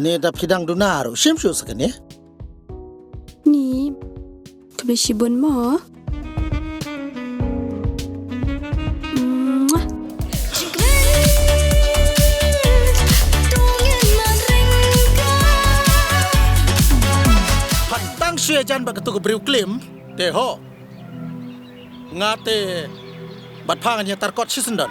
Ne da phidang dunaru shimshu sakane. Ni kebesibun mo. Padang syejan bagatu ke beriu klim, teho. Ngate batpangan yang tarkot sisendan.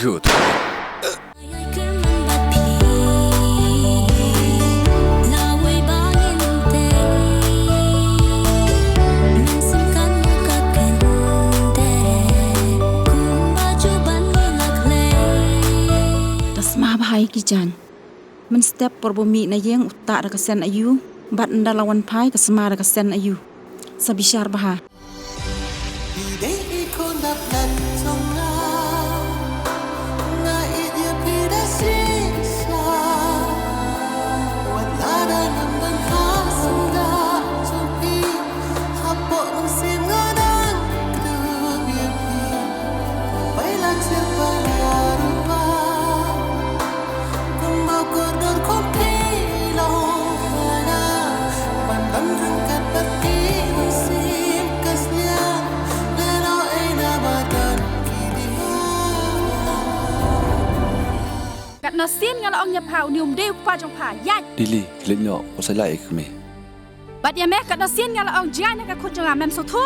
Good. Tasma bahai kijan. Men step porbumi na yeng utak da kesen ayu, bat ndalawan pai kasma da kesen ayu. Sabishar baha. Nasin ngala ong nyapau ni umdeu pa jong pa yan. Dili, kilinyo, usalai kami. Bat ya meh kat nasin ngala ong jan ka khujang mem so tho.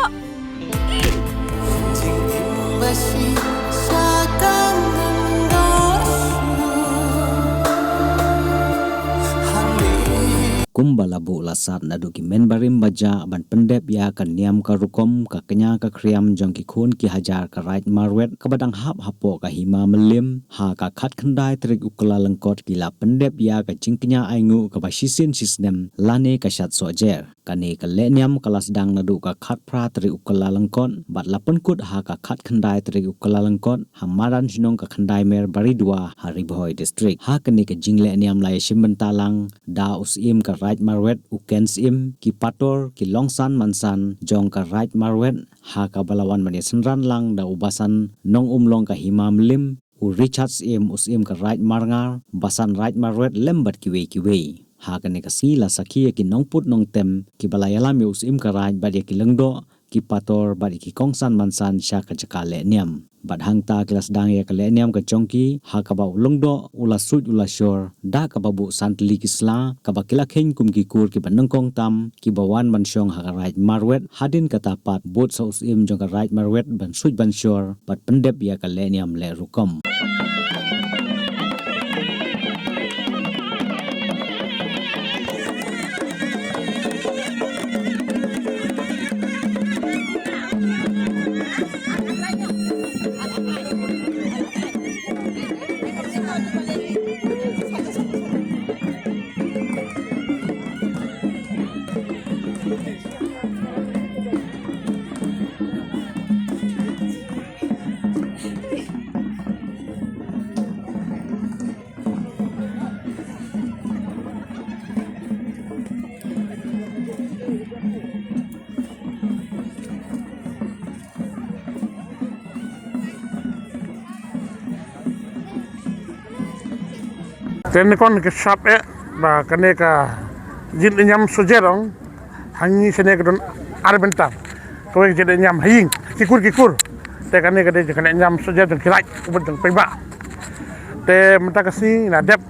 Kumbalabu lasat naduki menbarim baja ban pendep ya kan niam ka rukom ka kenya ka kriam jong ki khun ki hajar ka right marwet ka badang hap hapo ka hima melim ha ka khat khandai trik ukla lengkot kila pendep ya ka jingknya aingu ka basisin sisnem lane ka shat sojer kane ka leniam kelas dang nadu ka khat pra trik ukla lengkot bat lapun kut ha ka khat khandai trik ukla lengkot hamaran jinong ka khandai mer baridwa haribhoi district ha kane ka jingle niam lai simbentalang da usim ka right marwet ukens im ki pator ki longsan mansan jong ka right marwet ha ka balawan mani senran lang da ubasan nong umlong ka himam lim u richards im usim ka right marngar basan right marwet lembat kiwe ha ka ne ka sila sakhi ki nong put nong tem ki balayala mi usim ka right badia ki lengdo ki pator badi ki kongsan mansan sha ka jakale niam bat hangta kelas dang ya kale niam ka chongki ha ka ba ulongdo ula sut ula shor da ka babu santli kisla ka ba kila khen kum ki kur ki banang kong tam ki bawan man shong ha ka right marwet hadin ka tapat bot so im jong ka right marwet ban sut ban shor bat pendep ya kale niam le rukom Tren kon ke shop ba kane ka jil nyam sojerong hangi sene ka don arbenta ko jil nyam hing kikur te kane ka de kane nyam sojer don kirai ubun don peba te menta kasi na dep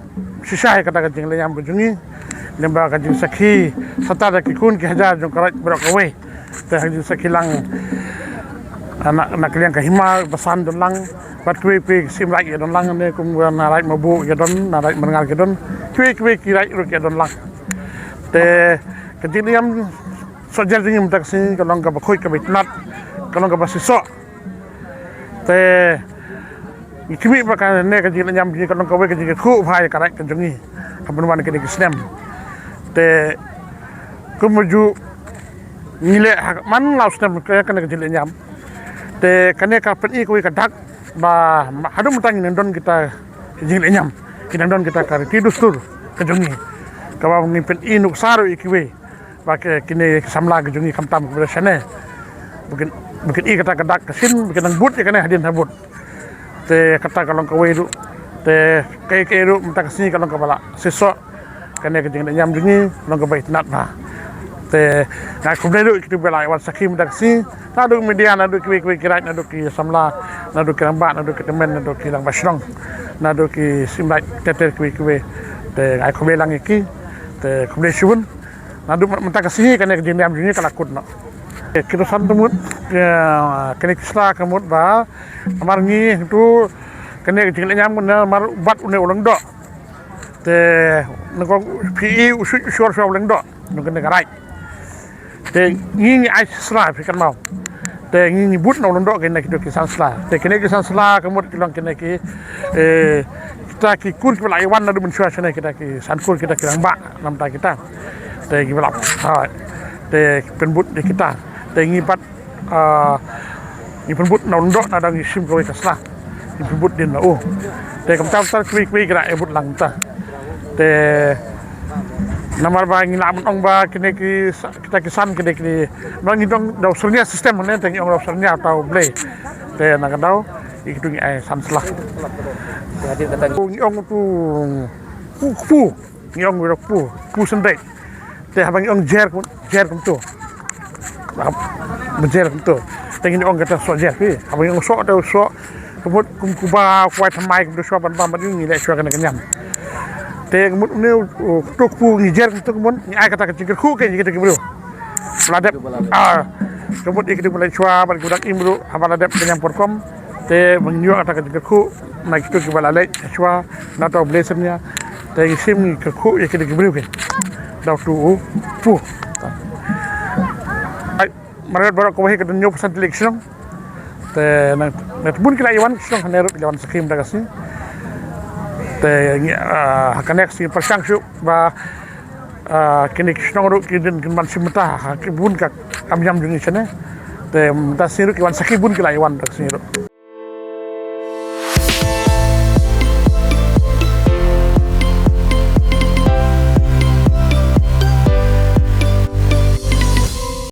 shisha ka ta ka jil nyam bujungi lemba ka jil sakhi sata ki kun ki hajar don karai brok away te jil sakhi lang anak kalian ka hima basan don lang bat kwe sim rai don lang ne kum na rai mabu ya don na rai mengal ke don kwe ki rai ru ke don lang te kejadian sojer dingin tak sini kalau enggak bakoi ke bitnat kalau enggak basiso te kimi bakal ne kejadian nyam ni kalau enggak we kejadian khu phai ka rai kenjongi kapan wan ke disnem te kumuju nile man laus nem ke kejadian nyam te kane ka pen ko ka dak ba hadu mutang nendon kita jing lenyam kinandon kita kar tidustur kejongi kawa ngipin inuk saru ikiwe ba ke kine samla kejongi kamtam ke sene Bukit I kata kedak kesin bukit nang but ya kena hadin habut te kata kalau kawe itu te kai itu minta kesini kalau kepala sesok kena kejeng nyam dunyi kalau kebaik nat nah te nak kumle itu bela wan sakim minta kesini nadu media nadu kwe kirat nadu ki samla nadu ki rambat nadu ki temen nadu ki lang basrong nadu ki simlai teter kwe te ai kumle lang iki te kumle shun nadu minta kesini kena kejeng nyam dunyi kalau kut no kita santumut kena kisah kemut ba amar ni itu kena kejeng nyam kena mar bat une ulang do te nako pi usur ulang do nung kena garai te ni ai sla fi kan mau te ni but no ulang do kena kita kisan sla te kena kisan sla kemut kilang kena ki kita ki kur ki lai wan nadu mensyua sana kita ki sankur kita kirang ba nam ta kita te ki belap ha te penbut di kita te ngipat ni penbut na undok na dang isim kowe kaslah ni penbut din na te kam tam tar kwi kira ebut lang ta te namar ba ngi lam ong ba kene ki kita kisan kene ki no ngi dong daw sernya sistem ne te ngi ong daw sernya atau ble te na daw ikitu ngi ai san slah ngi ong tu pu ngi ong ro pu sendai te habang ong jer kum tu menjer itu tengin orang kata sok jer pi apa yang sok dah sok kemud kuba kuat mai kudu sok ban ban ini lek sok kena kenyam te kemud ni tuk pu ngijer tu kemud ni ai kata kecil ku ke kita kebru ladap kemud ikut mulai cua ban kudak imru apa ladap kenyam porkom te menyu kata kecil ku naik tu kebal alai cua na tau blasernya te isim ke ku ikut kebru ke dah tu pu Maret barak kau ke dunia pesan telik siang, te nak bun kira iwan siang hanerut iwan sakim dah kasih, te hakanek si persang siu ba kini siang rut kini man simta bun kak amjam dunia sana, te mentah sirut iwan sakim bun kira iwan dah kasih.